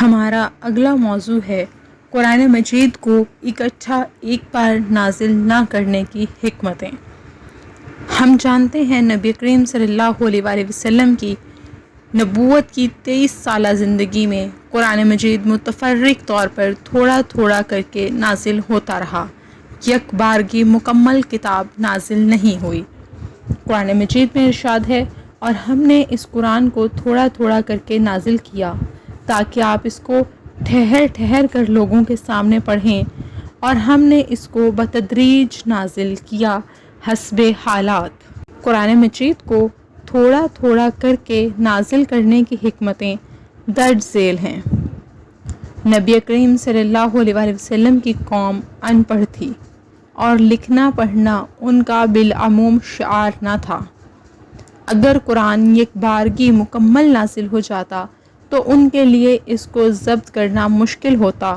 ہمارا اگلا موضوع ہے قرآن مجید کو اکٹھا ایک بار نازل نہ کرنے کی حکمتیں۔ ہم جانتے ہیں نبی کریم صلی اللہ علیہ وآلہ وسلم کی نبوت کی 23 سالہ زندگی میں قرآن مجید متفرق طور پر تھوڑا تھوڑا کر کے نازل ہوتا رہا، یک بارگی مکمل کتاب نازل نہیں ہوئی۔ قرآن مجید میں ارشاد ہے، اور ہم نے اس قرآن کو تھوڑا تھوڑا کر کے نازل کیا تاکہ آپ اس کو ٹھہر ٹھہر کر لوگوں کے سامنے پڑھیں، اور ہم نے اس کو بتدریج نازل کیا حسب حالات۔ قرآن مجید کو تھوڑا تھوڑا کر کے نازل کرنے کی حکمتیں درج ذیل ہیں۔ نبی کریم صلی اللہ علیہ وآلہ وسلم کی قوم ان پڑھ تھی اور لکھنا پڑھنا ان کا بالعموم شعار نہ تھا۔ اگر قرآن یک بارگی مکمل نازل ہو جاتا تو ان کے لیے اس کو ضبط کرنا مشکل ہوتا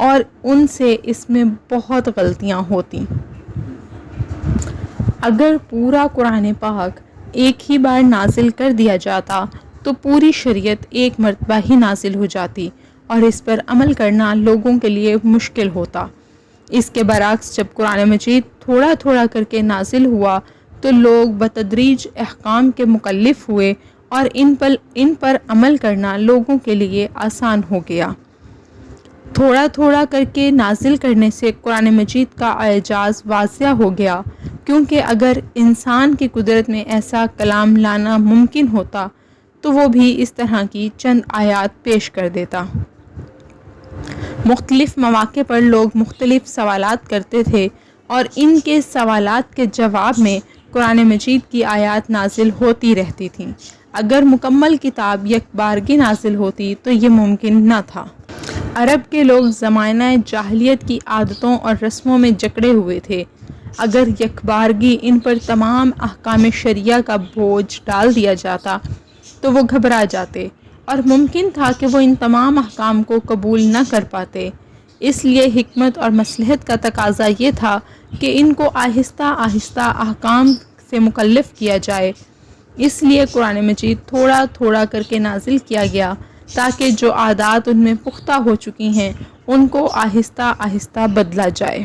اور ان سے اس میں بہت غلطیاں ہوتی۔ اگر پورا قرآن پاک ایک ہی بار نازل کر دیا جاتا تو پوری شریعت ایک مرتبہ ہی نازل ہو جاتی اور اس پر عمل کرنا لوگوں کے لیے مشکل ہوتا۔ اس کے برعکس جب قرآن مجید تھوڑا تھوڑا کر کے نازل ہوا تو لوگ بتدریج احکام کے مکلف ہوئے اور ان پر عمل کرنا لوگوں کے لیے آسان ہو گیا۔ تھوڑا تھوڑا کر کے نازل کرنے سے قرآن مجید کا اعجاز واضح ہو گیا، کیونکہ اگر انسان کی قدرت میں ایسا کلام لانا ممکن ہوتا تو وہ بھی اس طرح کی چند آیات پیش کر دیتا۔ مختلف مواقع پر لوگ مختلف سوالات کرتے تھے اور ان کے سوالات کے جواب میں قرآن مجید کی آیات نازل ہوتی رہتی تھیں۔ اگر مکمل کتاب یک بارگی نازل ہوتی تو یہ ممکن نہ تھا۔ عرب کے لوگ زمانہ جاہلیت کی عادتوں اور رسموں میں جکڑے ہوئے تھے۔ اگر یک بارگی ان پر تمام احکام شرعیہ کا بوجھ ڈال دیا جاتا تو وہ گھبرا جاتے اور ممکن تھا کہ وہ ان تمام احکام کو قبول نہ کر پاتے۔ اس لیے حکمت اور مصلحت کا تقاضا یہ تھا کہ ان کو آہستہ آہستہ احکام سے مکلف کیا جائے۔ اس لیے قرآن مجید تھوڑا تھوڑا کر کے نازل کیا گیا تاکہ جو عادات ان میں پختہ ہو چکی ہیں ان کو آہستہ آہستہ بدلا جائے۔